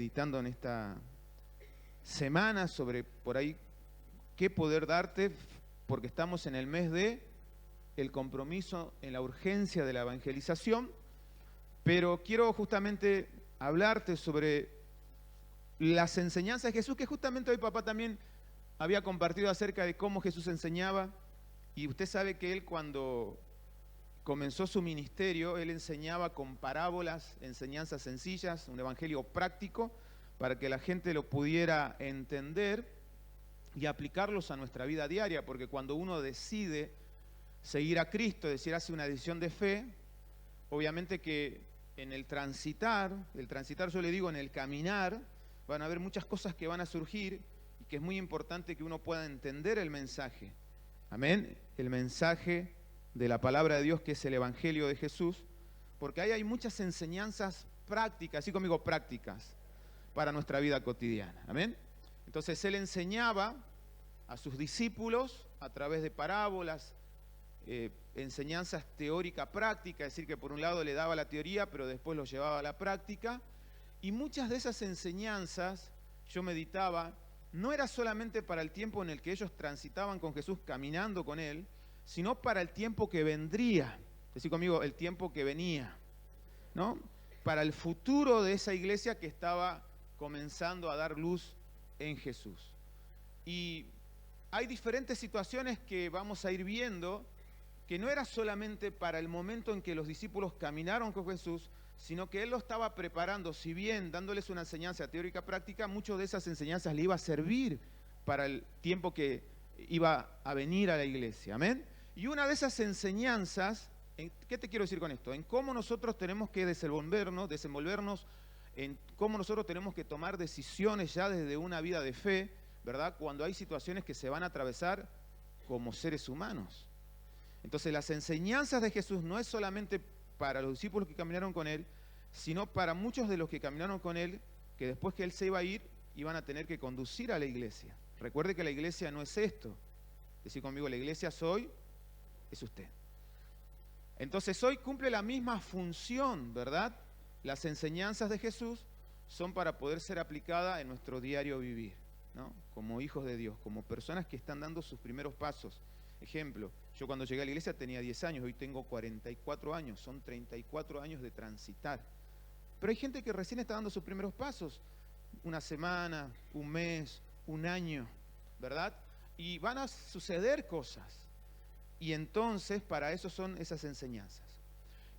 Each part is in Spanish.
meditando en esta semana sobre por ahí qué poder darte, porque estamos en el mes de el compromiso en la urgencia de la evangelización, pero quiero justamente hablarte sobre las enseñanzas de Jesús, que justamente hoy papá también había compartido acerca de cómo Jesús enseñaba, y usted sabe que él cuando comenzó su ministerio, él enseñaba con parábolas, enseñanzas sencillas, un evangelio práctico, para que la gente lo pudiera entender y aplicarlos a nuestra vida diaria, porque cuando uno decide seguir a Cristo, es decir, hace una decisión de fe, obviamente que en el transitar yo le digo en el caminar, van a haber muchas cosas que van a surgir y que es muy importante que uno pueda entender el mensaje. Amén, el mensaje de la palabra de Dios, que es el evangelio de Jesús, porque ahí hay muchas enseñanzas prácticas, así conmigo, prácticas, para nuestra vida cotidiana. Amén. Entonces él enseñaba a sus discípulos a través de parábolas, enseñanzas teórica práctica, es decir, que por un lado le daba la teoría, pero después lo llevaba a la práctica, y muchas de esas enseñanzas, yo meditaba, no era solamente para el tiempo en el que ellos transitaban con Jesús, caminando con él, sino para el tiempo que vendría, decir conmigo, el tiempo que venía, ¿no? Para el futuro de esa iglesia que estaba comenzando a dar luz en Jesús. Y hay diferentes situaciones que vamos a ir viendo, que no era solamente para el momento en que los discípulos caminaron con Jesús, sino que él lo estaba preparando, si bien dándoles una enseñanza teórica práctica, muchas de esas enseñanzas le iba a servir para el tiempo que iba a venir a la iglesia. Amén. Y una de esas enseñanzas, ¿qué te quiero decir con esto? En cómo nosotros tenemos que desenvolvernos, en cómo nosotros tenemos que tomar decisiones ya desde una vida de fe, ¿verdad? Cuando hay situaciones que se van a atravesar como seres humanos. Entonces las enseñanzas de Jesús no es solamente para los discípulos que caminaron con él, sino para muchos de los que caminaron con él, que después que él se iba a ir, iban a tener que conducir a la iglesia. Recuerde que la iglesia no es esto. Decir conmigo, la iglesia es usted. Entonces hoy cumple la misma función, ¿verdad? Las enseñanzas de Jesús son para poder ser aplicadas en nuestro diario vivir, ¿no? Como hijos de Dios, como personas que están dando sus primeros pasos. Ejemplo, yo cuando llegué a la iglesia tenía 10 años, hoy tengo 44 años, son 34 años de transitar. Pero hay gente que recién está dando sus primeros pasos, una semana, un mes, un año, ¿verdad? Y van a suceder cosas. Y entonces para eso son esas enseñanzas.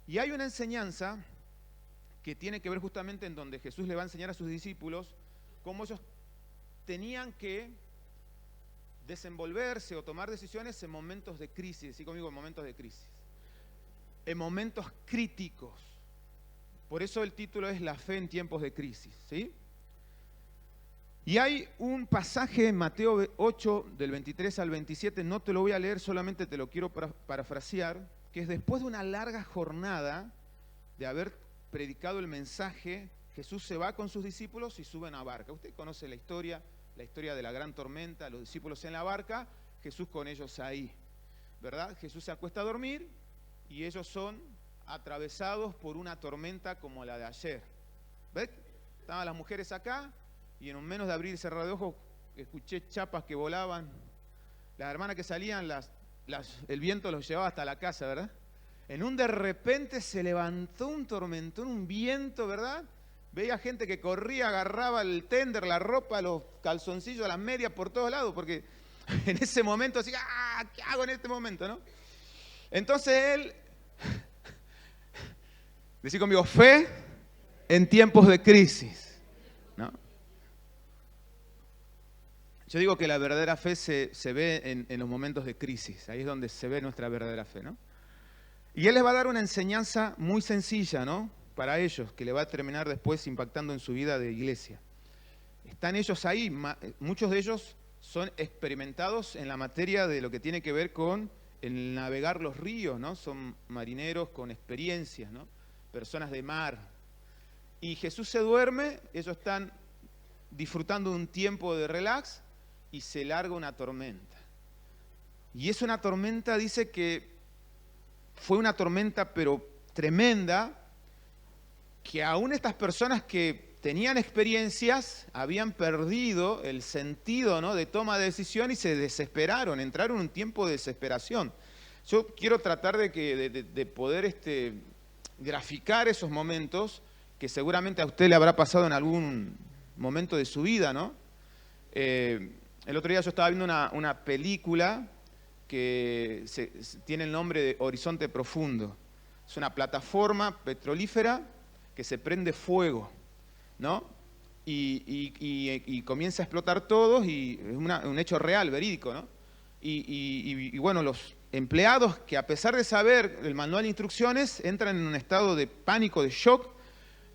Y hay una enseñanza que tiene que ver justamente en donde Jesús le va a enseñar a sus discípulos cómo ellos tenían que desenvolverse o tomar decisiones en momentos de crisis, decir conmigo, en momentos de crisis, en momentos críticos. Por eso el título es La fe en tiempos de crisis, ¿sí? Y hay un pasaje en Mateo 8, del 23 al 27, no te lo voy a leer, solamente te lo quiero parafrasear, que es después de una larga jornada de haber predicado el mensaje, Jesús se va con sus discípulos y suben a barca. Usted conoce la historia de la gran tormenta, los discípulos en la barca, Jesús con ellos ahí, ¿verdad? Jesús se acuesta a dormir y ellos son atravesados por una tormenta como la de ayer. ¿Ves? Estaban las mujeres acá y en menos de abrir y cerrar de ojos escuché chapas que volaban. Las hermanas que salían, el viento los llevaba hasta la casa, ¿verdad? En un de repente se levantó un tormentón, un viento, ¿verdad? Veía gente que corría, agarraba el tender, la ropa, los calzoncillos, las medias por todos lados, porque en ese momento así, ¿qué hago en este momento, no? Entonces él, decir conmigo, fe en tiempos de crisis, ¿no? Yo digo que la verdadera fe se ve en los momentos de crisis, ahí es donde se ve nuestra verdadera fe, ¿no? Y él les va a dar una enseñanza muy sencilla, ¿no? Para ellos, que le va a terminar después impactando en su vida de iglesia. Están ellos ahí, muchos de ellos son experimentados en la materia de lo que tiene que ver con el navegar los ríos, ¿no? Son marineros con experiencias, ¿no? Personas de mar. Y Jesús se duerme, ellos están disfrutando de un tiempo de relax y se larga una tormenta. Y es una tormenta, dice que fue una tormenta pero tremenda, que aún estas personas que tenían experiencias, habían perdido el sentido, ¿no?, de toma de decisión y se desesperaron, entraron en un tiempo de desesperación. Yo quiero tratar de poder graficar esos momentos que seguramente a usted le habrá pasado en algún momento de su vida, ¿no? El otro día yo estaba viendo una película que tiene el nombre de Horizonte Profundo. Es una plataforma petrolífera que se prende fuego, ¿no? Y comienza a explotar todo, y es un hecho real, verídico, ¿no? Y bueno, los empleados, que a pesar de saber el manual de instrucciones, entran en un estado de pánico, de shock,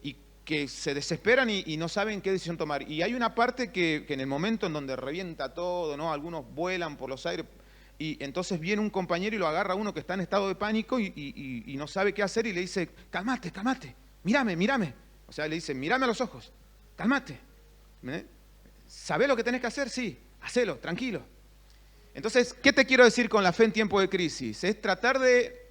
y que se desesperan y no saben qué decisión tomar. Y hay una parte que en el momento en donde revienta todo, ¿no?, algunos vuelan por los aires, y entonces viene un compañero y lo agarra a uno que está en estado de pánico y no sabe qué hacer, y le dice: cálmate, cálmate, mírame. O sea, le dice: mírame a los ojos, cálmate. ¿Sabés lo que tenés que hacer? Sí, hacelo, tranquilo. Entonces, ¿qué te quiero decir con la fe en tiempo de crisis? Es tratar de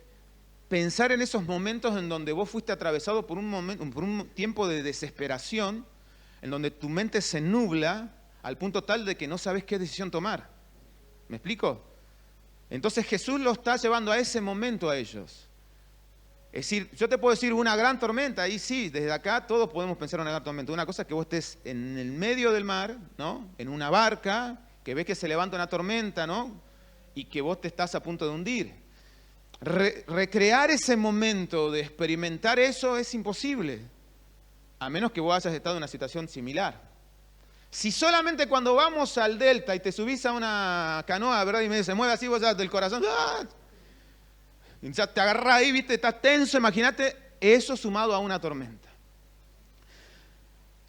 pensar en esos momentos en donde vos fuiste atravesado por un tiempo de desesperación, en donde tu mente se nubla al punto tal de que no sabes qué decisión tomar. ¿Me explico? Entonces Jesús lo está llevando a ese momento a ellos. Es decir, yo te puedo decir una gran tormenta, y sí, desde acá todos podemos pensar en una gran tormenta. Una cosa es que vos estés en el medio del mar, ¿no?, en una barca, que ves que se levanta una tormenta, ¿no?, y que vos te estás a punto de hundir. Recrear ese momento de experimentar eso es imposible, a menos que vos hayas estado en una situación similar. Si solamente cuando vamos al delta y te subís a una canoa, ¿verdad?, y medio se mueve así, vos ya del corazón, ¡ah!, y ya te agarrás ahí, ¿viste?, estás tenso. Imagínate eso sumado a una tormenta.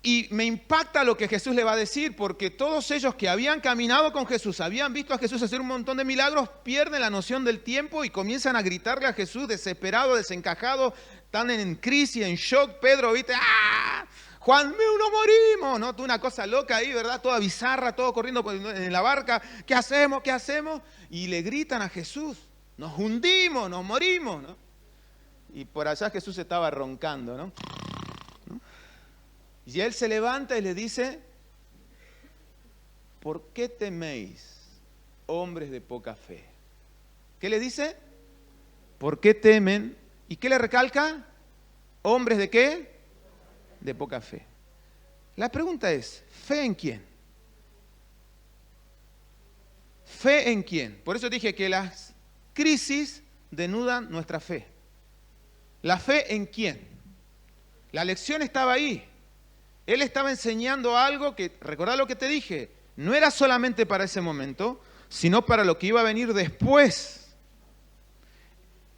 Y me impacta lo que Jesús le va a decir, porque todos ellos que habían caminado con Jesús, habían visto a Jesús hacer un montón de milagros, pierden la noción del tiempo y comienzan a gritarle a Jesús, desesperado, desencajado, están en crisis, en shock. Pedro, ¿viste? ¡Ah! Juan, no morimos, ¿no? Una cosa loca ahí, ¿verdad? Toda bizarra, todo corriendo en la barca. ¿Qué hacemos? ¿Qué hacemos? Y le gritan a Jesús: nos hundimos, nos morimos, ¿no? Y por allá Jesús estaba roncando, ¿no? Y él se levanta y le dice: ¿por qué teméis, hombres de poca fe? ¿Qué le dice? ¿Por qué temen? ¿Y qué le recalca? ¿Hombres de qué? De poca fe. La pregunta es: ¿fe en quién? ¿Fe en quién? Por eso dije que las crisis denudan nuestra fe. ¿La fe en quién? La lección estaba ahí. Él estaba enseñando algo que, recordá lo que te dije, no era solamente para ese momento, sino para lo que iba a venir después.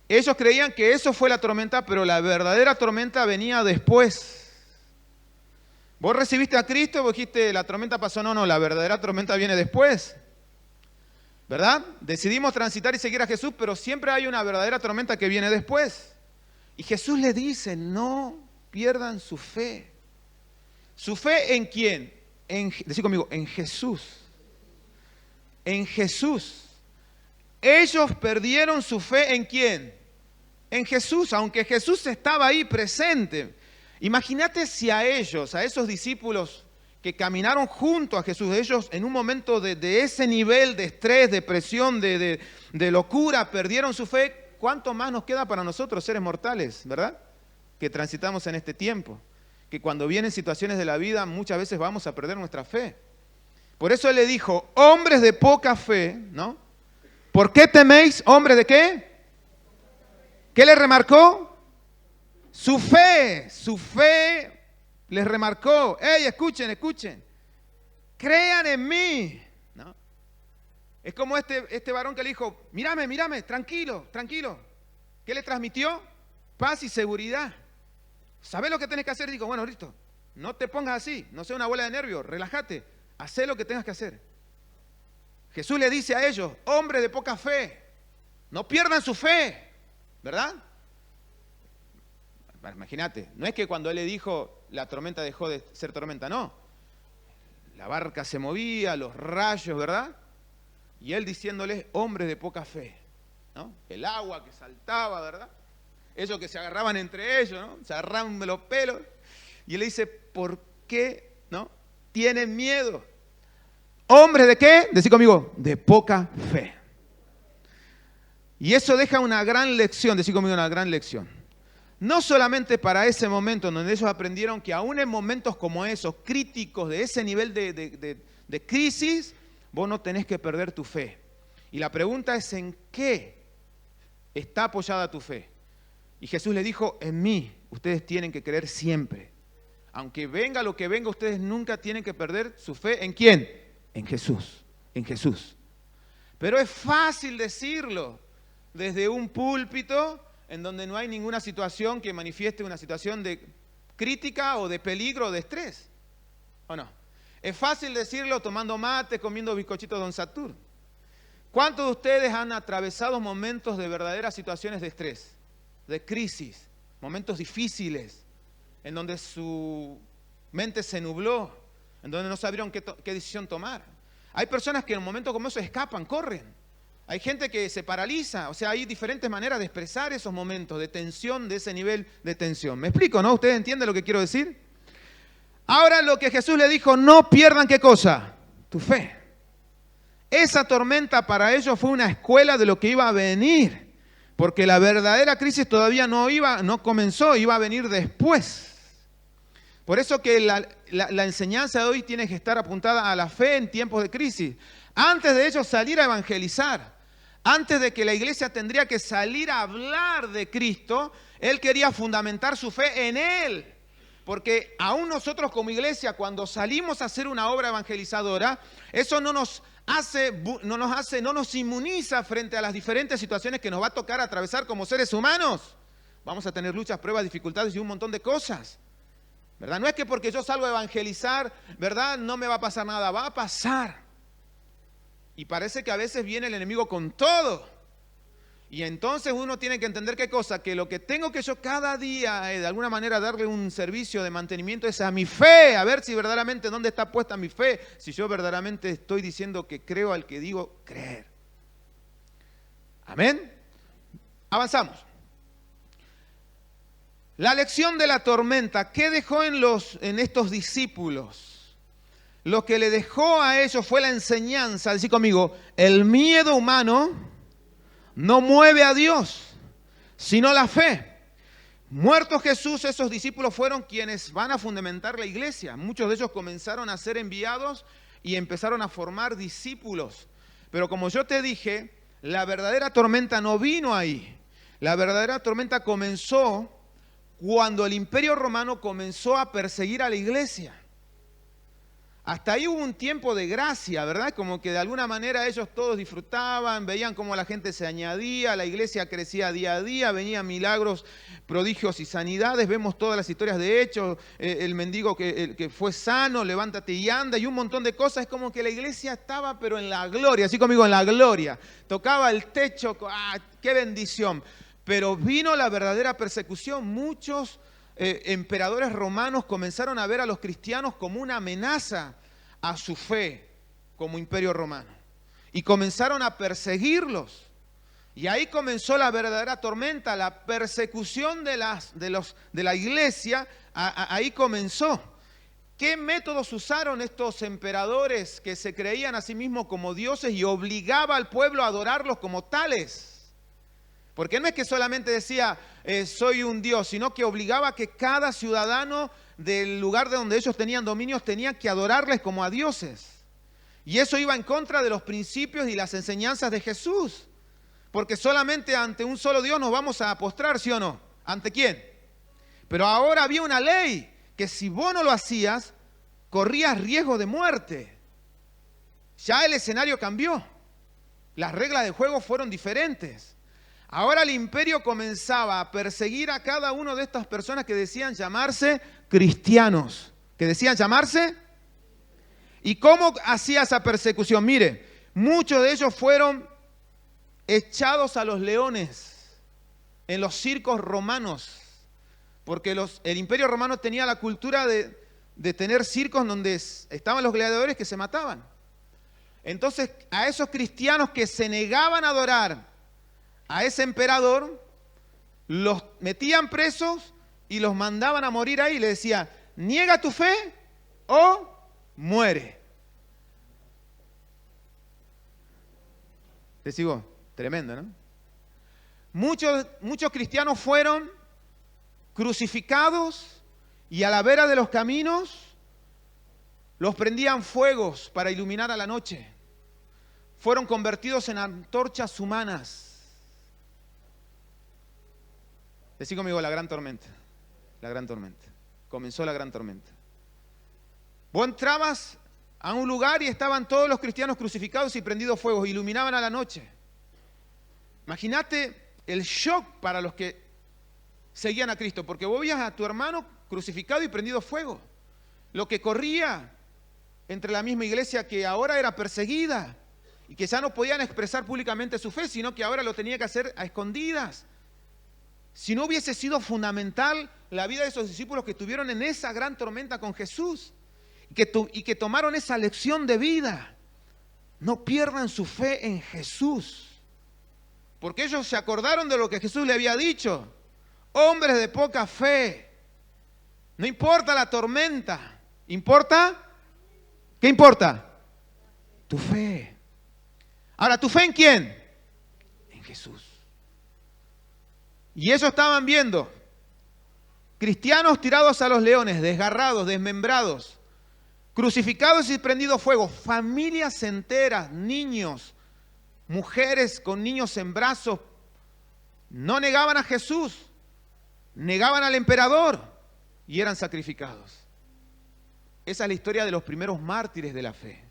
Ellos creían que eso fue la tormenta, pero la verdadera tormenta venía después. Vos recibiste a Cristo y vos dijiste: la tormenta pasó. No, la verdadera tormenta viene después. ¿Verdad? Decidimos transitar y seguir a Jesús, pero siempre hay una verdadera tormenta que viene después. Y Jesús le dice: no pierdan su fe. ¿Su fe en quién? Decí conmigo: en Jesús. En Jesús. Ellos perdieron su fe ¿en quién? En Jesús, aunque Jesús estaba ahí presente. Imagínate si a ellos, a esos discípulos que caminaron junto a Jesús, ellos en un momento de ese nivel de estrés, de presión, de locura, perdieron su fe. ¿Cuánto más nos queda para nosotros, seres mortales, verdad?, que transitamos en este tiempo, que cuando vienen situaciones de la vida muchas veces vamos a perder nuestra fe. Por eso él le dijo: hombres de poca fe, ¿no? ¿Por qué teméis, hombres de qué? ¿Qué le remarcó? Su fe les remarcó: ¡hey, escuchen! Crean en mí, ¿no? Es como este varón que le dijo: mírame, tranquilo. ¿Qué le transmitió? Paz y seguridad. ¿Sabés lo que tenés que hacer? Digo: bueno, listo, no te pongas así, no sea una bola de nervios, relájate, hacé lo que tengas que hacer. Jesús le dice a ellos: hombres de poca fe, no pierdan su fe, ¿verdad? Imagínate, no es que cuando él le dijo la tormenta dejó de ser tormenta, no. La barca se movía, los rayos, ¿verdad? Y él diciéndoles: hombres de poca fe, ¿no? El agua que saltaba, ¿verdad? Ellos que se agarraban entre ellos, ¿no? Se agarraban de los pelos. Y él le dice: ¿por qué, ¿no? Tienen miedo. ¿Hombres de qué? Decí conmigo, de poca fe. Y eso deja una gran lección, decí conmigo, una gran lección. No solamente para ese momento donde ellos aprendieron que aún en momentos como esos, críticos, de ese nivel de crisis, vos no tenés que perder tu fe. Y la pregunta es, ¿en qué está apoyada tu fe? Y Jesús le dijo, en mí, ustedes tienen que creer siempre. Aunque venga lo que venga, ustedes nunca tienen que perder su fe. ¿En quién? En Jesús, en Jesús. Pero es fácil decirlo desde un púlpito en donde no hay ninguna situación que manifieste una situación de crítica o de peligro o de estrés. ¿O no? Es fácil decirlo tomando mate, comiendo bizcochitos Don Satur. ¿Cuántos de ustedes han atravesado momentos de verdaderas situaciones de estrés, de crisis, momentos difíciles, en donde su mente se nubló, en donde no sabieron qué decisión tomar? Hay personas que en un momento como eso escapan, corren. Hay gente que se paraliza. O sea, hay diferentes maneras de expresar esos momentos de tensión, de ese nivel de tensión. ¿Me explico, no? ¿Ustedes entienden lo que quiero decir? Ahora lo que Jesús le dijo, no pierdan ¿qué cosa? Tu fe. Esa tormenta para ellos fue una escuela de lo que iba a venir. Porque la verdadera crisis todavía no comenzó, iba a venir después. Por eso que la enseñanza de hoy tiene que estar apuntada a la fe en tiempos de crisis. Antes de ellos salir a evangelizar, antes de que la iglesia tendría que salir a hablar de Cristo, él quería fundamentar su fe en Él. Porque aún nosotros como iglesia, cuando salimos a hacer una obra evangelizadora, eso no nos inmuniza frente a las diferentes situaciones que nos va a tocar atravesar como seres humanos. Vamos a tener luchas, pruebas, dificultades y un montón de cosas. ¿Verdad? No es que porque yo salgo a evangelizar, ¿verdad?, no me va a pasar nada, va a pasar. Y parece que a veces viene el enemigo con todo. Y entonces uno tiene que entender qué cosa, que lo que tengo que yo cada día, de alguna manera, darle un servicio de mantenimiento es a mi fe, a ver si verdaderamente dónde está puesta mi fe, si yo verdaderamente estoy diciendo que creo al que digo creer. Amén. Avanzamos. La lección de la tormenta, ¿qué dejó en estos discípulos? Lo que le dejó a ellos fue la enseñanza, decir conmigo, el miedo humano no mueve a Dios, sino la fe. Muerto Jesús, esos discípulos fueron quienes van a fundamentar la iglesia. Muchos de ellos comenzaron a ser enviados y empezaron a formar discípulos. Pero como yo te dije, la verdadera tormenta no vino ahí. La verdadera tormenta comenzó cuando el Imperio Romano comenzó a perseguir a la iglesia. Hasta ahí hubo un tiempo de gracia, ¿verdad? Como que de alguna manera ellos todos disfrutaban, veían cómo la gente se añadía, la iglesia crecía día a día, venían milagros, prodigios y sanidades, vemos todas las historias de Hechos, el mendigo que fue sano, levántate y anda, y un montón de cosas. Es como que la iglesia estaba pero en la gloria, así conmigo, en la gloria. Tocaba el techo, ¡ah, qué bendición! Pero vino la verdadera persecución. Muchos emperadores romanos comenzaron a ver a los cristianos como una amenaza a su fe como imperio romano. Y comenzaron a perseguirlos. Y ahí comenzó la verdadera tormenta, la persecución de la iglesia, ahí comenzó. ¿Qué métodos usaron estos emperadores que se creían a sí mismos como dioses y obligaba al pueblo a adorarlos como tales? Porque no es que solamente decía, soy un dios, sino que obligaba a que cada ciudadano del lugar de donde ellos tenían dominios tenía que adorarles como a dioses. Y eso iba en contra de los principios y las enseñanzas de Jesús. Porque solamente ante un solo Dios nos vamos a postrar, ¿sí o no? ¿Ante quién? Pero ahora había una ley que si vos no lo hacías, corrías riesgo de muerte. Ya el escenario cambió. Las reglas del juego fueron diferentes. Ahora el imperio comenzaba a perseguir a cada una de estas personas que decían llamarse cristianos. ¿Que decían llamarse? ¿Y cómo hacía esa persecución? Mire, muchos de ellos fueron echados a los leones en los circos romanos. Porque el imperio romano tenía la cultura de tener circos donde estaban los gladiadores que se mataban. Entonces, a esos cristianos que se negaban a adorar a ese emperador, los metían presos y los mandaban a morir ahí. Le decía, niega tu fe o muere. Te sigo, tremendo, ¿no? Muchos cristianos fueron crucificados y a la vera de los caminos los prendían fuegos para iluminar a la noche. Fueron convertidos en antorchas humanas. Decí conmigo, la gran tormenta. La gran tormenta. Comenzó la gran tormenta. Vos entrabas a un lugar y estaban todos los cristianos crucificados y prendidos fuegos, iluminaban a la noche. Imagínate el shock para los que seguían a Cristo, porque vos veías a tu hermano crucificado y prendido fuego. Lo que corría entre la misma iglesia que ahora era perseguida y que ya no podían expresar públicamente su fe, sino que ahora lo tenía que hacer a escondidas. Si no hubiese sido fundamental la vida de esos discípulos que estuvieron en esa gran tormenta con Jesús y que tomaron esa lección de vida, no pierdan su fe en Jesús, porque ellos se acordaron de lo que Jesús le había dicho. Hombres de poca fe, no importa la tormenta, ¿importa? ¿Qué importa? Tu fe. Ahora, ¿tu fe en quién? En Jesús. Y ellos estaban viendo cristianos tirados a los leones, desgarrados, desmembrados, crucificados y prendidos fuego, familias enteras, niños, mujeres con niños en brazos, no negaban a Jesús, negaban al emperador y eran sacrificados. Esa es la historia de los primeros mártires de la fe.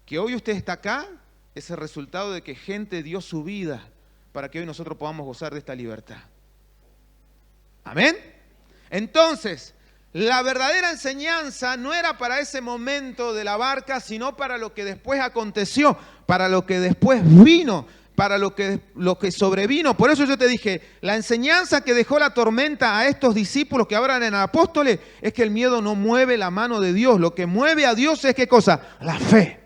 Que hoy usted está acá es el resultado de que gente dio su vida para que hoy nosotros podamos gozar de esta libertad. ¿Amén? Entonces, la verdadera enseñanza no era para ese momento de la barca, sino para lo que después aconteció, para lo que después vino, para lo que sobrevino. Por eso yo te dije, la enseñanza que dejó la tormenta a estos discípulos que ahora eran apóstoles es que el miedo no mueve la mano de Dios. Lo que mueve a Dios es ¿qué cosa? La fe.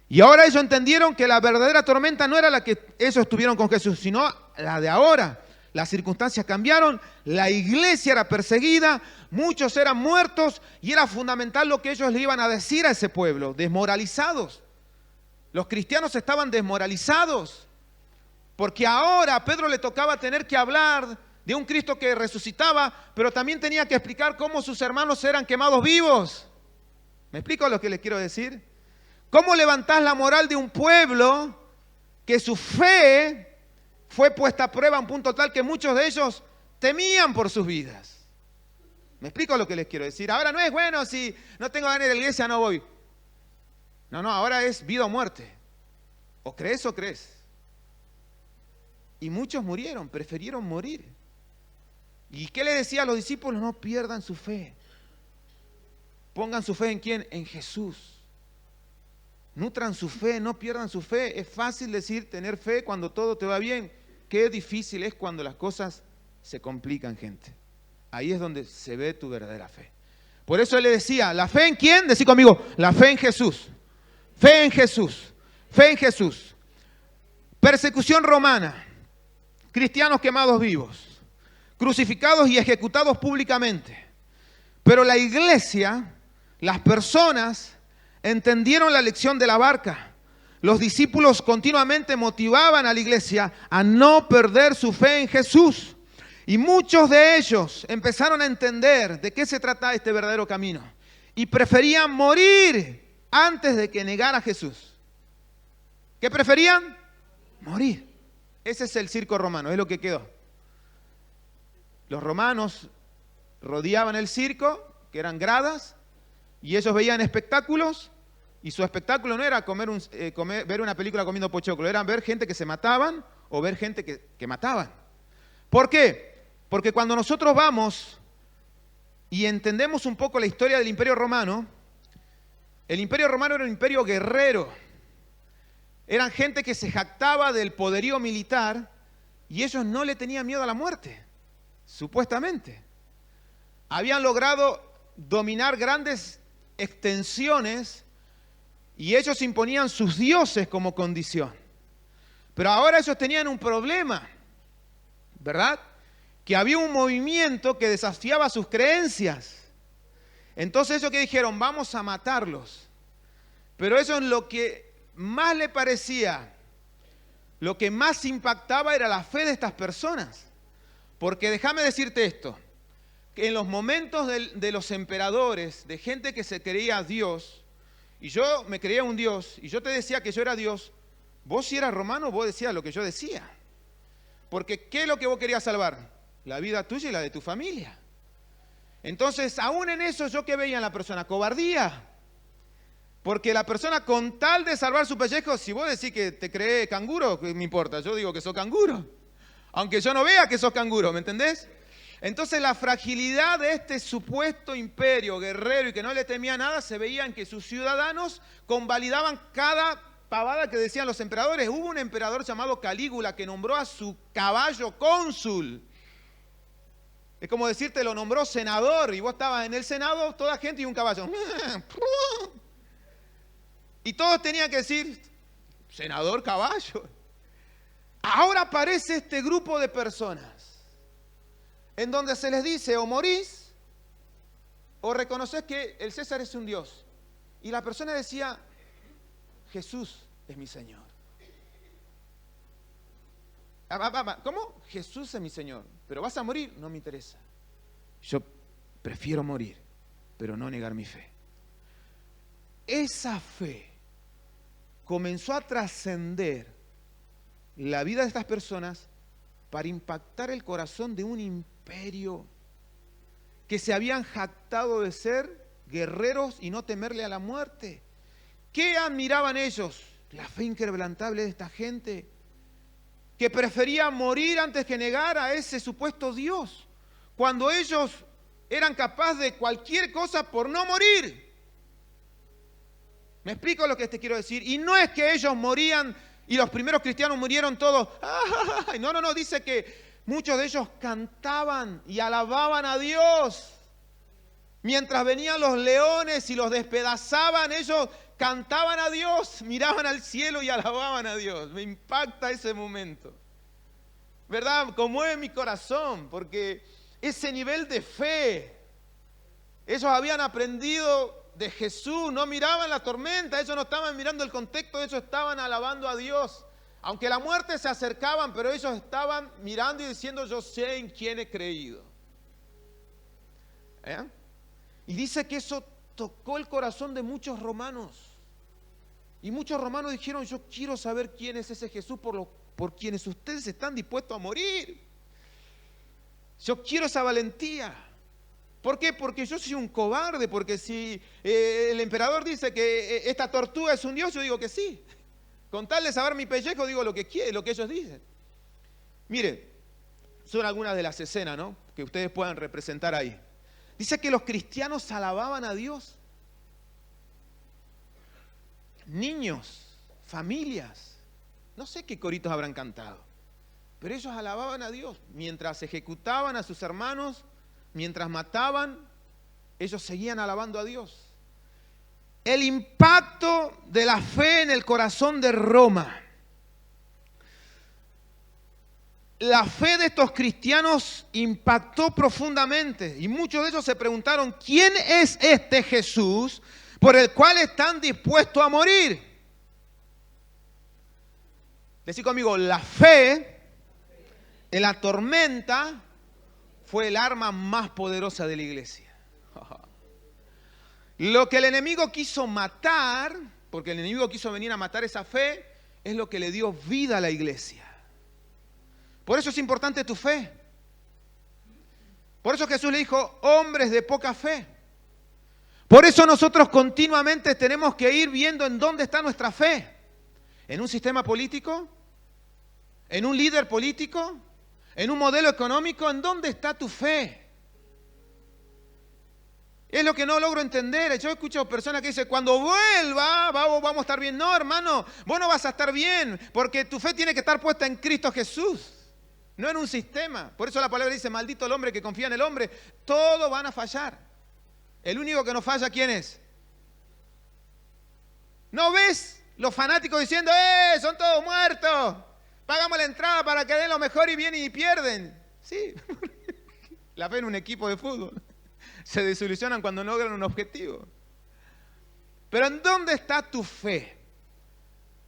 Y ahora ellos entendieron que la verdadera tormenta no era la que ellos estuvieron con Jesús, sino la de ahora. Las circunstancias cambiaron, la iglesia era perseguida, muchos eran muertos y era fundamental lo que ellos le iban a decir a ese pueblo, desmoralizados. Los cristianos estaban desmoralizados, porque ahora a Pedro le tocaba tener que hablar de un Cristo que resucitaba, pero también tenía que explicar cómo sus hermanos eran quemados vivos. ¿Me explico lo que les quiero decir? ¿Cómo levantás la moral de un pueblo que su fe fue puesta a prueba a un punto tal que muchos de ellos temían por sus vidas? ¿Me explico lo que les quiero decir? Ahora no es bueno, si no tengo ganas de ir a la iglesia no voy. No, ahora es vida o muerte. O crees o crees. Y muchos murieron, prefirieron morir. ¿Y qué le decía a los discípulos? No pierdan su fe. Pongan su fe en ¿quién? En Jesús. Nutran su fe, no pierdan su fe. Es fácil decir tener fe cuando todo te va bien. Qué difícil es cuando las cosas se complican, gente. Ahí es donde se ve tu verdadera fe. Por eso él le decía, ¿la fe en quién? Decí conmigo, la fe en Jesús. Fe en Jesús. Fe en Jesús. Persecución romana. Cristianos quemados vivos. Crucificados y ejecutados públicamente. Pero la iglesia, las personas, entendieron la lección de la barca. Los discípulos continuamente motivaban a la iglesia a no perder su fe en Jesús. Y muchos de ellos empezaron a entender de qué se trata este verdadero camino. Y preferían morir antes de que negara a Jesús. ¿Qué preferían? Morir. Ese es el circo romano, es lo que quedó. Los romanos rodeaban el circo, que eran gradas, y ellos veían espectáculos, y su espectáculo no era ver una película comiendo pochoclo, era ver gente que se mataban o ver gente que mataban. ¿Por qué? Porque cuando nosotros vamos y entendemos un poco la historia del Imperio Romano, el Imperio Romano era un imperio guerrero. Eran gente que se jactaba del poderío militar y ellos no le tenían miedo a la muerte, supuestamente. Habían logrado dominar grandes extensiones y ellos imponían sus dioses como condición. Pero ahora ellos tenían un problema, ¿verdad? Que había un movimiento que desafiaba sus creencias. Entonces ellos que dijeron, vamos a matarlos. Pero eso es lo que más le parecía, lo que más impactaba era la fe de estas personas. Porque déjame decirte esto, que en los momentos de los emperadores, de gente que se creía Dios, y yo me creía un Dios, y yo te decía que yo era Dios, vos si eras romano, vos decías lo que yo decía. Porque ¿qué es lo que vos querías salvar? La vida tuya y la de tu familia. Entonces, aún en eso, ¿yo qué veía en la persona? Cobardía. Porque la persona con tal de salvar su pellejo, si vos decís que te crees canguro, ¿qué me importa? Yo digo que sos canguro. Aunque yo no vea que sos canguro, ¿me entendés? Entonces la fragilidad de este supuesto imperio guerrero y que no le temía nada, se veía en que sus ciudadanos convalidaban cada pavada que decían los emperadores. Hubo un emperador llamado Calígula que nombró a su caballo cónsul. Es como decirte, lo nombró senador y vos estabas en el Senado, toda gente y un caballo. Y todos tenían que decir, senador caballo. Ahora aparece este grupo de personas en donde se les dice o morís o reconoces que el César es un Dios. Y la persona decía, Jesús es mi Señor. ¿Cómo? Jesús es mi Señor. ¿Pero vas a morir? No me interesa. Yo prefiero morir, pero no negar mi fe. Esa fe comenzó a trascender la vida de estas personas para impactar el corazón de un imperio que se habían jactado de ser guerreros y no temerle a la muerte. ¿Qué admiraban ellos? La fe inquebrantable de esta gente, que prefería morir antes que negar a ese supuesto Dios, cuando ellos eran capaces de cualquier cosa por no morir. ¿Me explico lo que te quiero decir? Y no es que ellos morían y los primeros cristianos murieron todos. No, dice que muchos de ellos cantaban y alababan a Dios. Mientras venían los leones y los despedazaban, ellos cantaban a Dios, miraban al cielo y alababan a Dios. Me impacta ese momento, ¿verdad? Conmueve mi corazón, porque ese nivel de fe, ellos habían aprendido de Jesús, no miraban la tormenta, ellos no estaban mirando el contexto, ellos estaban alabando a Dios. Aunque la muerte se acercaban, pero ellos estaban mirando y diciendo, yo sé en quién he creído. Y dice que eso tocó el corazón de muchos romanos. Y muchos romanos dijeron, yo quiero saber quién es ese Jesús por quienes ustedes están dispuestos a morir. Yo quiero esa valentía. ¿Por qué? Porque yo soy un cobarde, porque si el emperador dice que esta tortuga es un dios, yo digo que sí. Con tal de saber mi pellejo, digo lo que ellos dicen. Mire, son algunas de las escenas, ¿no?, que ustedes puedan representar ahí. Dice que los cristianos alababan a Dios. Niños, familias, no sé qué coritos habrán cantado, pero ellos alababan a Dios. Mientras ejecutaban a sus hermanos, mientras mataban, ellos seguían alabando a Dios. El impacto de la fe en el corazón de Roma. La fe de estos cristianos impactó profundamente y muchos de ellos se preguntaron, ¿quién es este Jesús por el cual están dispuestos a morir? Decí conmigo, la fe en la tormenta fue el arma más poderosa de la iglesia. Lo que el enemigo quiso matar, porque el enemigo quiso venir a matar esa fe, es lo que le dio vida a la iglesia. Por eso es importante tu fe. Por eso Jesús le dijo, hombres de poca fe. Por eso nosotros continuamente tenemos que ir viendo en dónde está nuestra fe. ¿En un sistema político? ¿En un líder político? ¿En un modelo económico? ¿En dónde está tu fe? Es lo que no logro entender. Yo escucho personas que dicen, cuando vuelva, vamos a estar bien. No, hermano, vos no vas a estar bien, porque tu fe tiene que estar puesta en Cristo Jesús, no en un sistema. Por eso la palabra dice, maldito el hombre que confía en el hombre. Todos van a fallar. El único que no falla, ¿quién es? ¿No ves los fanáticos diciendo, son todos muertos? Pagamos la entrada para que den lo mejor y vienen y pierden. Sí, la fe en un equipo de fútbol. Se desilusionan cuando no logran un objetivo. Pero ¿en dónde está tu fe?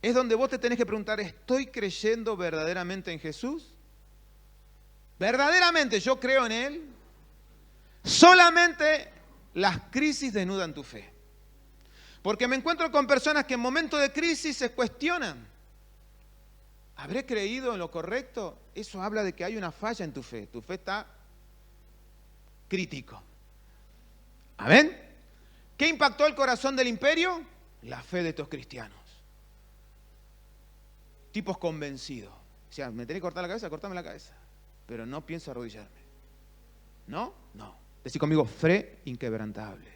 Es donde vos te tenés que preguntar, ¿estoy creyendo verdaderamente en Jesús? ¿Verdaderamente yo creo en Él? Solamente las crisis desnudan tu fe. Porque me encuentro con personas que en momentos de crisis se cuestionan. ¿Habré creído en lo correcto? Eso habla de que hay una falla en tu fe. Tu fe está crítico. ¿Amén? ¿Qué impactó el corazón del imperio? La fe de estos cristianos. Tipos convencidos. O sea, me tenés que cortar la cabeza, cortame la cabeza. Pero no pienso arrodillarme. ¿No? No. Decí conmigo, fe inquebrantable.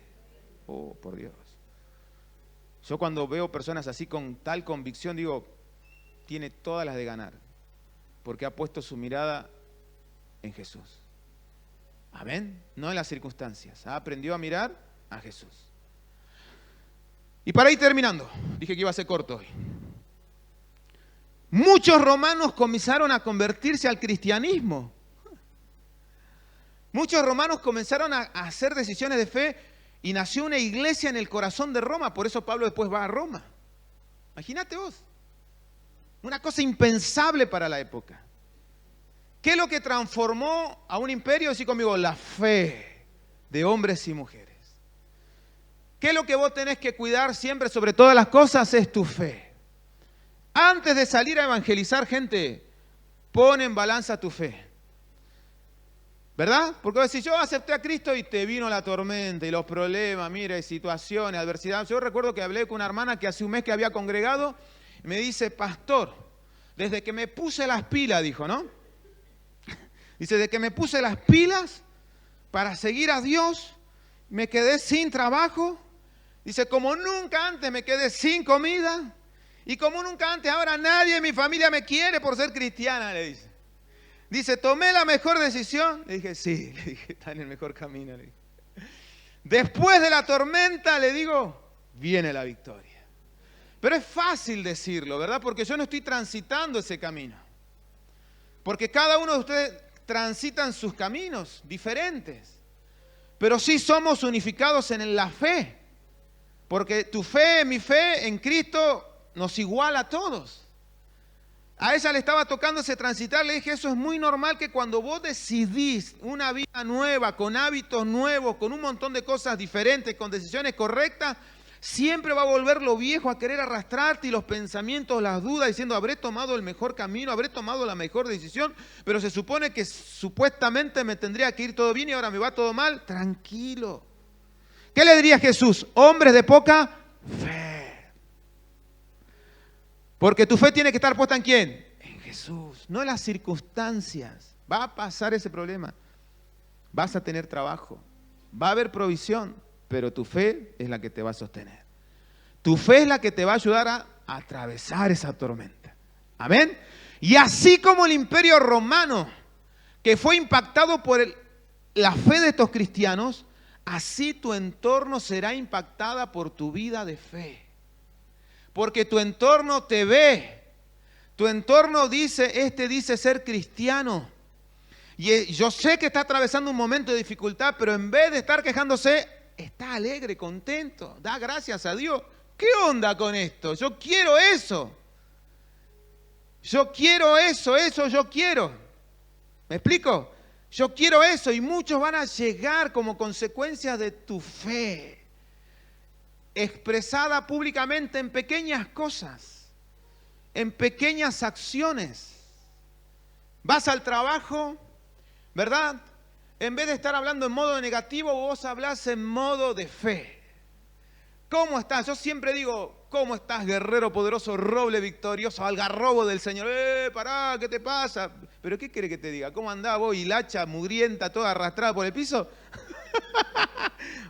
Oh, por Dios. Yo cuando veo personas así con tal convicción, digo, tiene todas las de ganar. Porque ha puesto su mirada en Jesús. Amén. No en las circunstancias. Aprendió a mirar a Jesús. Y para ir terminando, dije que iba a ser corto hoy. Muchos romanos comenzaron a convertirse al cristianismo. Muchos romanos comenzaron a hacer decisiones de fe y nació una iglesia en el corazón de Roma. Por eso Pablo después va a Roma. Imagínate vos. Una cosa impensable para la época. ¿Qué es lo que transformó a un imperio? Decí conmigo, la fe de hombres y mujeres. ¿Qué es lo que vos tenés que cuidar siempre sobre todas las cosas? Es tu fe. Antes de salir a evangelizar, gente, pon en balanza tu fe. ¿Verdad? Porque vos decís, yo acepté a Cristo y te vino la tormenta y los problemas, mire, situaciones, adversidades. Yo recuerdo que hablé con una hermana que hace un mes que había congregado y me dice, pastor, desde que me puse las pilas, dijo, ¿no? Dice, desde que me puse las pilas para seguir a Dios, me quedé sin trabajo. Dice, como nunca antes me quedé sin comida. Y como nunca antes, ahora nadie en mi familia me quiere por ser cristiana, le dice. Dice, tomé la mejor decisión. Le dije, sí, le dije, está en el mejor camino. Le dije. Después de la tormenta, le digo, viene la victoria. Pero es fácil decirlo, ¿verdad? Porque yo no estoy transitando ese camino. Porque cada uno de ustedes transitan sus caminos diferentes. Pero sí somos unificados en la fe. Porque tu fe, mi fe en Cristo nos iguala a todos. A ella le estaba tocándose transitar, le dije, eso es muy normal que cuando vos decidís una vida nueva, con hábitos nuevos, con un montón de cosas diferentes, con decisiones correctas, siempre va a volver lo viejo a querer arrastrarte y los pensamientos, las dudas, diciendo, habré tomado el mejor camino, habré tomado la mejor decisión, pero se supone que supuestamente me tendría que ir todo bien y ahora me va todo mal. Tranquilo. ¿Qué le diría Jesús? Hombres de poca fe. Porque tu fe tiene que estar puesta ¿en quién? En Jesús, no en las circunstancias. Va a pasar ese problema. Vas a tener trabajo. Va a haber provisión, pero tu fe es la que te va a sostener. Tu fe es la que te va a ayudar a atravesar esa tormenta. Amén. Y así como el imperio romano, que fue impactado por la fe de estos cristianos, así tu entorno será impactada por tu vida de fe. Porque tu entorno te ve. Tu entorno dice, dice ser cristiano. Y yo sé que está atravesando un momento de dificultad, pero en vez de estar quejándose, está alegre, contento, da gracias a Dios. ¿Qué onda con esto? Yo quiero eso. Yo quiero eso yo quiero. ¿Me explico? Yo quiero eso y muchos van a llegar como consecuencia de tu fe. Expresada públicamente en pequeñas cosas, en pequeñas acciones. Vas al trabajo, ¿verdad? En vez de estar hablando en modo negativo, vos hablás en modo de fe. ¿Cómo estás? Yo siempre digo, ¿cómo estás, guerrero poderoso, roble victorioso, algarrobo del Señor? Pará, ¿qué te pasa? ¿Pero qué quiere que te diga? ¿Cómo andás vos, hilacha, mugrienta, toda arrastrada por el piso?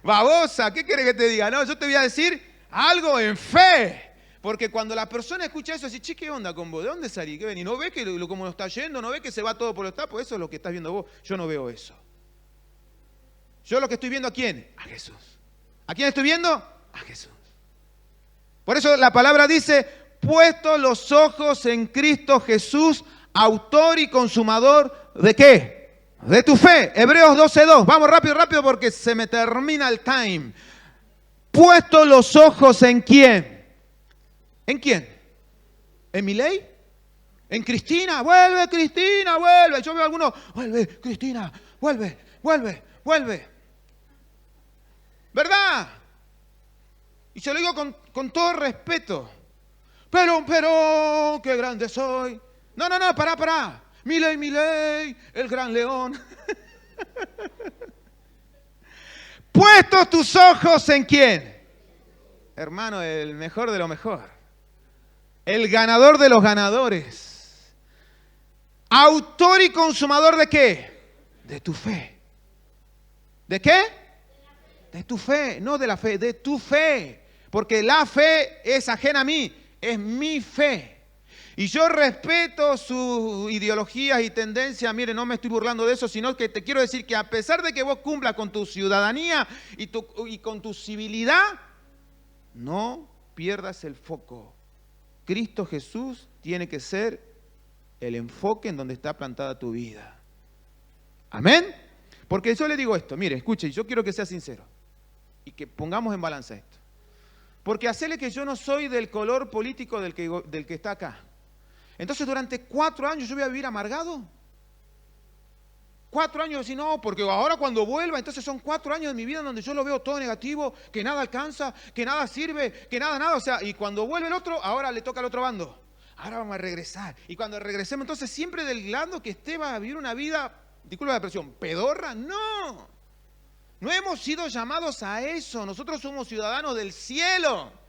Babosa, ¿qué quiere que te diga? No, yo te voy a decir algo en fe. Porque cuando la persona escucha eso, dice, che, ¿qué onda con vos? ¿De dónde salí? ¿Qué venís? ¿No ves que cómo está yendo? ¿No ves que se va todo por los tapos? Eso es lo que estás viendo vos. Yo no veo eso. Yo lo que estoy viendo, ¿a quién? A Jesús. ¿A quién estoy viendo? A Jesús. Por eso la palabra dice, puesto los ojos en Cristo Jesús, autor y consumador, ¿de qué? De tu fe. Hebreos 12:2. Vamos rápido, rápido porque se me termina el time. Puesto los ojos en quién. ¿En quién? ¿En Milei? ¿En Cristina? Vuelve, Cristina, vuelve. Yo veo a algunos, vuelve, Cristina, vuelve, vuelve, vuelve. ¿Verdad? Y se lo digo con todo respeto. Pero, qué grande soy. No, pará. Milei, el gran león. Puestos tus ojos en quién. Hermano, el mejor de lo mejor. El ganador de los ganadores. Autor y consumador ¿de qué? De tu fe. ¿De qué? De tu fe, no de la fe, de tu fe. Porque la fe es ajena a mí, es mi fe. Y yo respeto sus ideologías y tendencias, mire, no me estoy burlando de eso, sino que te quiero decir que a pesar de que vos cumplas con tu ciudadanía y con tu civilidad, no pierdas el foco. Cristo Jesús tiene que ser el enfoque en donde está plantada tu vida. ¿Amén? Porque yo le digo esto, mire, escuche, yo quiero que sea sincero y que pongamos en balanza esto. Porque hacerle que yo no soy del color político del que está acá. Entonces durante 4 años yo voy a vivir amargado. 4 años decir, no, porque ahora cuando vuelva, entonces son 4 años de mi vida en donde yo lo veo todo negativo, que nada alcanza, que nada sirve, que nada, o sea, y cuando vuelve el otro, ahora le toca al otro bando. Ahora vamos a regresar. Y cuando regresemos, entonces siempre del lado que esté va a vivir una vida, disculpa la expresión, pedorra. No hemos sido llamados a eso. Nosotros somos ciudadanos del cielo.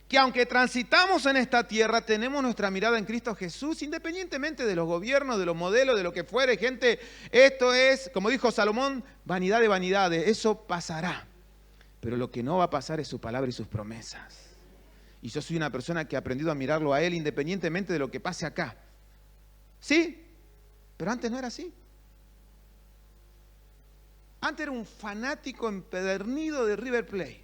Que aunque transitamos en esta tierra, tenemos nuestra mirada en Cristo Jesús, independientemente de los gobiernos, de los modelos, de lo que fuere. Gente, esto es, como dijo Salomón, vanidad de vanidades. Eso pasará. Pero lo que no va a pasar es su palabra y sus promesas. Y yo soy una persona que ha aprendido a mirarlo a Él independientemente de lo que pase acá. ¿Sí? Pero antes no era así. Antes era un fanático empedernido de River Plate.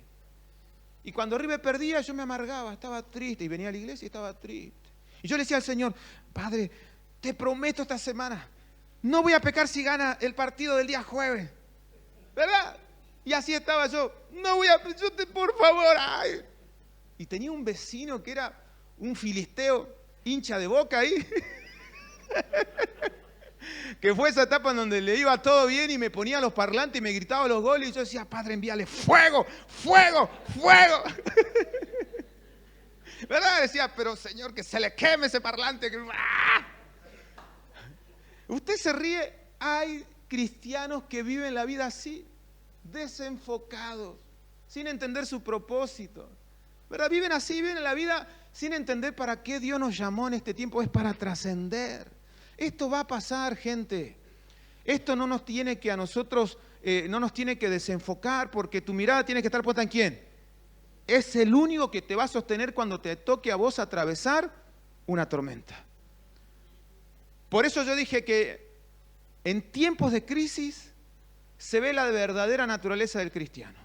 Y cuando River perdía, yo me amargaba, estaba triste. Y venía a la iglesia y estaba triste. Y yo le decía al Señor, Padre, te prometo esta semana, no voy a pecar si gana el partido del día jueves. ¿Verdad? Y así estaba yo, no voy a, por favor, ay. Y tenía un vecino que era un filisteo, hincha de Boca ahí. Que fue esa etapa en donde le iba todo bien y me ponía los parlantes y me gritaba los goles y yo decía, Padre, envíale fuego, fuego, fuego. ¿Verdad? Decía, pero Señor, que se le queme ese parlante. ¡Ah! Usted se ríe, hay cristianos que viven la vida así, desenfocados, sin entender su propósito. ¿Verdad? Viven así, viven la vida sin entender para qué Dios nos llamó en este tiempo, es para trascender. Esto va a pasar, gente. Esto no nos tiene que a nosotros, no nos tiene que desenfocar, porque tu mirada tiene que estar puesta en ¿quién? Es el único que te va a sostener cuando te toque a vos atravesar una tormenta. Por eso yo dije que en tiempos de crisis se ve la verdadera naturaleza del cristiano.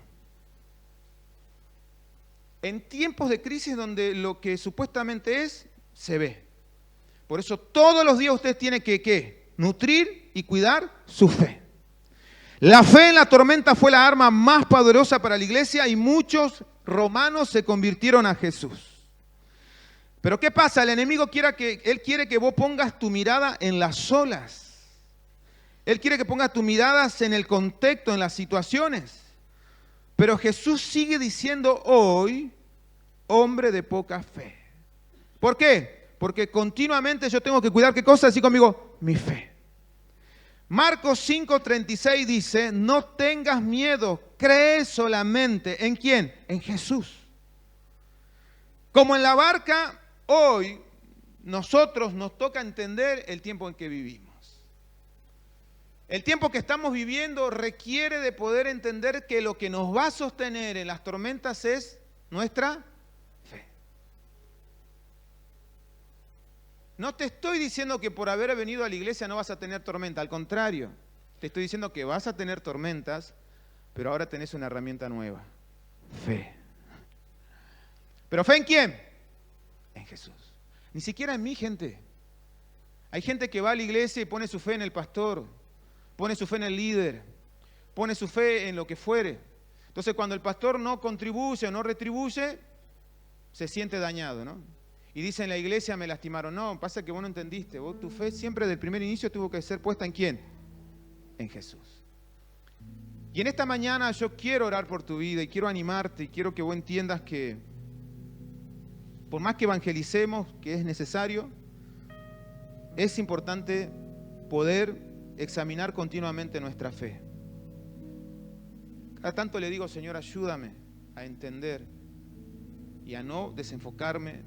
En tiempos de crisis donde lo que supuestamente es, se ve. Por eso todos los días usted tiene que, ¿qué? Nutrir y cuidar su fe. La fe en la tormenta fue la arma más poderosa para la iglesia y muchos romanos se convirtieron a Jesús. Pero ¿qué pasa? El enemigo quiere que vos pongas tu mirada en las olas. Él quiere que pongas tus miradas en el contexto, en las situaciones. Pero Jesús sigue diciendo hoy, hombre de poca fe. ¿Por qué? Porque continuamente yo tengo que cuidar, ¿qué cosa? Así conmigo, mi fe. Marcos 5:36 dice, no tengas miedo, cree solamente. ¿En quién? En Jesús. Como en la barca, hoy nosotros nos toca entender el tiempo en que vivimos. El tiempo que estamos viviendo requiere de poder entender que lo que nos va a sostener en las tormentas es nuestra fe. No te estoy diciendo que por haber venido a la iglesia no vas a tener tormenta, al contrario, te estoy diciendo que vas a tener tormentas, pero ahora tenés una herramienta nueva, fe. ¿Pero fe en quién? En Jesús. Ni siquiera en mí, gente. Hay gente que va a la iglesia y pone su fe en el pastor, pone su fe en el líder, pone su fe en lo que fuere. Entonces cuando el pastor no contribuye o no retribuye, se siente dañado, ¿no? Y dice en la iglesia me lastimaron. No, pasa que vos no entendiste. Vos, tu fe siempre del primer inicio tuvo que ser puesta ¿en quién? En Jesús. Y en esta mañana yo quiero orar por tu vida y quiero animarte y quiero que vos entiendas que por más que evangelicemos, que es necesario, es importante poder examinar continuamente nuestra fe. Cada tanto le digo, Señor, ayúdame a entender y a no desenfocarme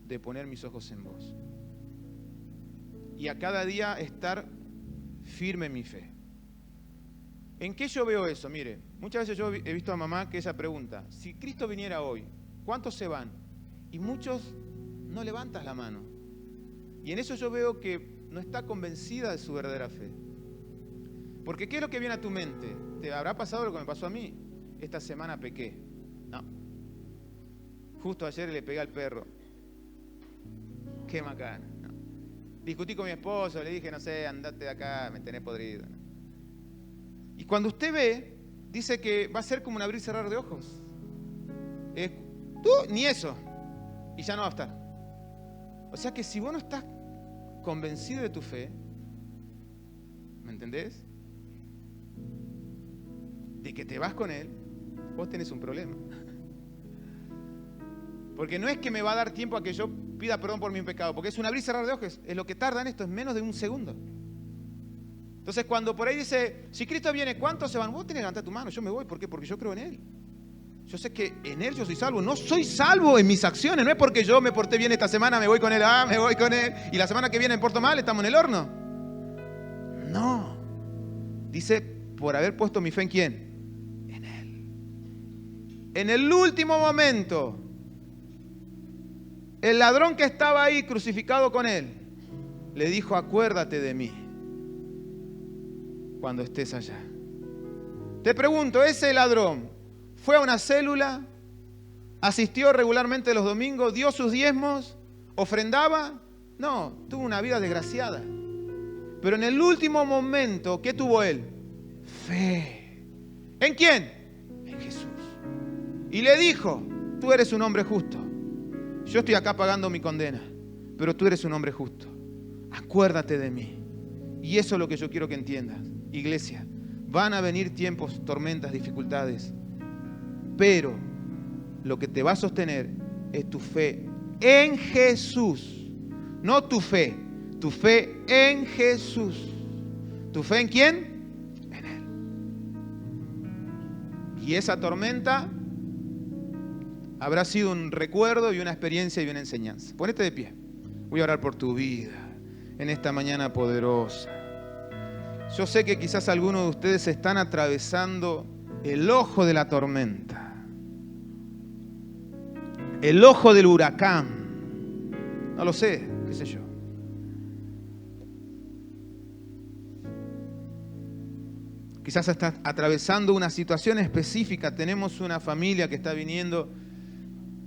de poner mis ojos en vos. Y a cada día estar firme en mi fe. ¿En qué yo veo eso? Mire, muchas veces yo he visto a mamá que ella pregunta, si Cristo viniera hoy, ¿cuántos se van? Y muchos no levantan la mano. Y en eso yo veo que no está convencida de su verdadera fe. Porque ¿qué es lo que viene a tu mente? ¿Te habrá pasado lo que me pasó a mí? Esta semana pequé. No. Justo ayer le pegué al perro. Qué macana. No. Discutí con mi esposo, le dije, no sé, andate de acá, me tenés podrido. Y cuando usted ve, dice que va a ser como un abrir y cerrar de ojos. Tú, ni eso. Y ya no va a estar. O sea que si vos no estás convencido de tu fe, ¿me entendés? De que te vas con Él, vos tenés un problema. Porque no es que me va a dar tiempo a que yo pida perdón por mi pecado, porque es un abrir y cerrar de ojos. Es lo que tarda en esto, es menos de un segundo. Entonces cuando por ahí dice, si Cristo viene, ¿cuántos se van? Vos tenés que levantar tu mano, yo me voy. ¿Por qué? Porque yo creo en Él. Yo sé que en Él yo soy salvo. No soy salvo en mis acciones. No es porque yo me porté bien esta semana, me voy con Él. Me voy con Él. Y la semana que viene me porto mal, estamos en el horno. No. Dice, por haber puesto mi fe ¿en quién? En Él. En el último momento, el ladrón que estaba ahí crucificado con Él, le dijo, acuérdate de mí cuando estés allá. Te pregunto, ese ladrón fue a una célula, asistió regularmente los domingos, dio sus diezmos, ofrendaba. No, tuvo una vida desgraciada. Pero en el último momento, ¿qué tuvo él? Fe. ¿En quién? En Jesús. Y le dijo, tú eres un hombre justo. Yo estoy acá pagando mi condena, pero tú eres un hombre justo. Acuérdate de mí. Y eso es lo que yo quiero que entiendas. Iglesia, van a venir tiempos, tormentas, dificultades. Pero lo que te va a sostener es tu fe en Jesús. No tu fe en Jesús. ¿Tu fe en quién? En Él. Y esa tormenta habrá sido un recuerdo y una experiencia y una enseñanza. Ponete de pie. Voy a orar por tu vida en esta mañana poderosa. Yo sé que quizás algunos de ustedes están atravesando el ojo de la tormenta. El ojo del huracán. No lo sé, qué sé yo. Quizás estás atravesando una situación específica. Tenemos una familia que está viniendo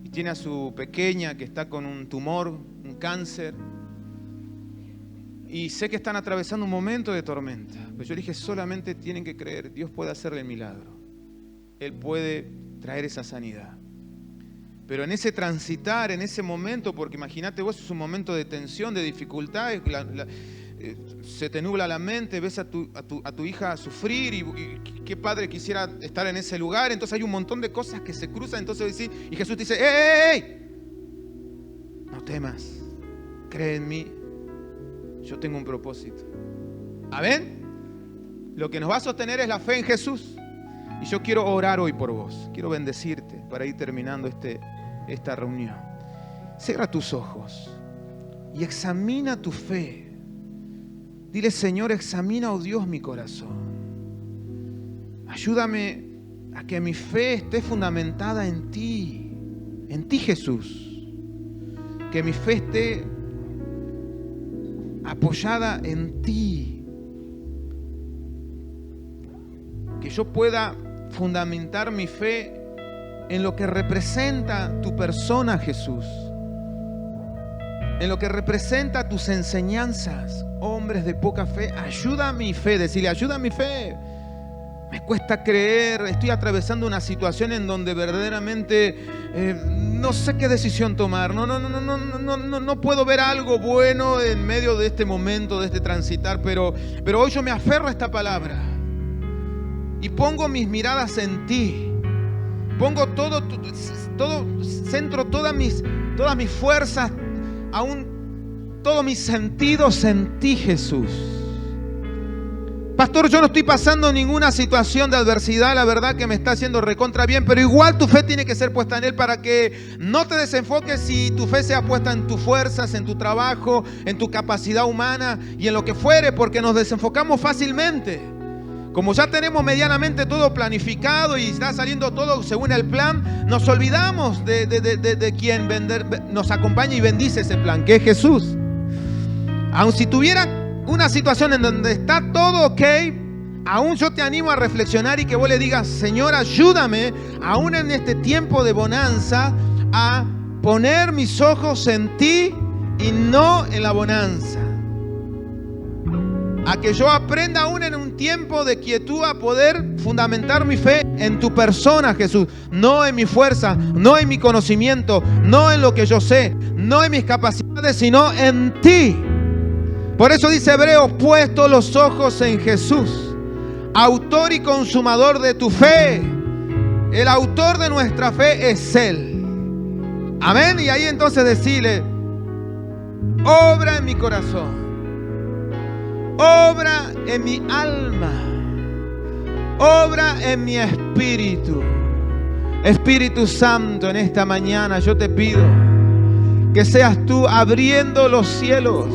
y tiene a su pequeña que está con un tumor, un cáncer. Y sé que están atravesando un momento de tormenta. Pero yo dije, solamente tienen que creer. Dios puede hacerle el milagro. Él puede traer esa sanidad. Pero en ese transitar, en ese momento, porque imagínate vos, es un momento de tensión, de dificultad, se te nubla la mente, ves a tu hija sufrir y qué padre quisiera estar en ese lugar. Entonces hay un montón de cosas que se cruzan. Entonces decís, y Jesús te dice, ¡Ey! No temas, cree en mí, yo tengo un propósito. ¿Amén? Lo que nos va a sostener es la fe en Jesús. Y yo quiero orar hoy por vos, quiero bendecirte para ir terminando esta reunión. Cierra tus ojos y examina tu fe. Dile, Señor, examina, oh Dios, mi corazón. Ayúdame a que mi fe esté fundamentada en ti Jesús. Que mi fe esté apoyada en ti. Que yo pueda fundamentar mi fe en lo que representa tu persona, Jesús. en lo que representa tus enseñanzas. Hombres de poca fe, ayuda a mi fe. Decirle, ayuda a mi fe. Me cuesta creer, estoy atravesando una situación en donde verdaderamente no sé qué decisión tomar. No puedo ver algo bueno en medio de este momento, de este transitar, pero hoy yo me aferro a esta palabra y pongo mis miradas en ti. Pongo centro todas mis fuerzas, aún todos mis sentidos en ti, Jesús. Pastor, yo no estoy pasando ninguna situación de adversidad, la verdad que me está haciendo recontra bien, pero igual tu fe tiene que ser puesta en Él para que no te desenfoques si tu fe sea puesta en tus fuerzas, en tu trabajo, en tu capacidad humana y en lo que fuere, porque nos desenfocamos fácilmente. Como ya tenemos medianamente todo planificado y está saliendo todo según el plan, nos olvidamos de quien nos acompaña y bendice ese plan, que es Jesús. Aun si tuviera una situación en donde está todo ok, aún yo te animo a reflexionar y que vos le digas, Señor, ayúdame, aún en este tiempo de bonanza, a poner mis ojos en ti y no en la bonanza. A que yo aprenda aún en un tiempo de quietud a poder fundamentar mi fe en tu persona, Jesús. No en mi fuerza, no en mi conocimiento, no en lo que yo sé, no en mis capacidades, sino en ti. Por eso dice Hebreos, puesto los ojos en Jesús, autor y consumador de tu fe. El autor de nuestra fe es Él. Amén. Y ahí entonces decirle, obra en mi corazón, obra en mi alma, obra en mi espíritu. Espíritu Santo, en esta mañana yo te pido que seas tú abriendo los cielos,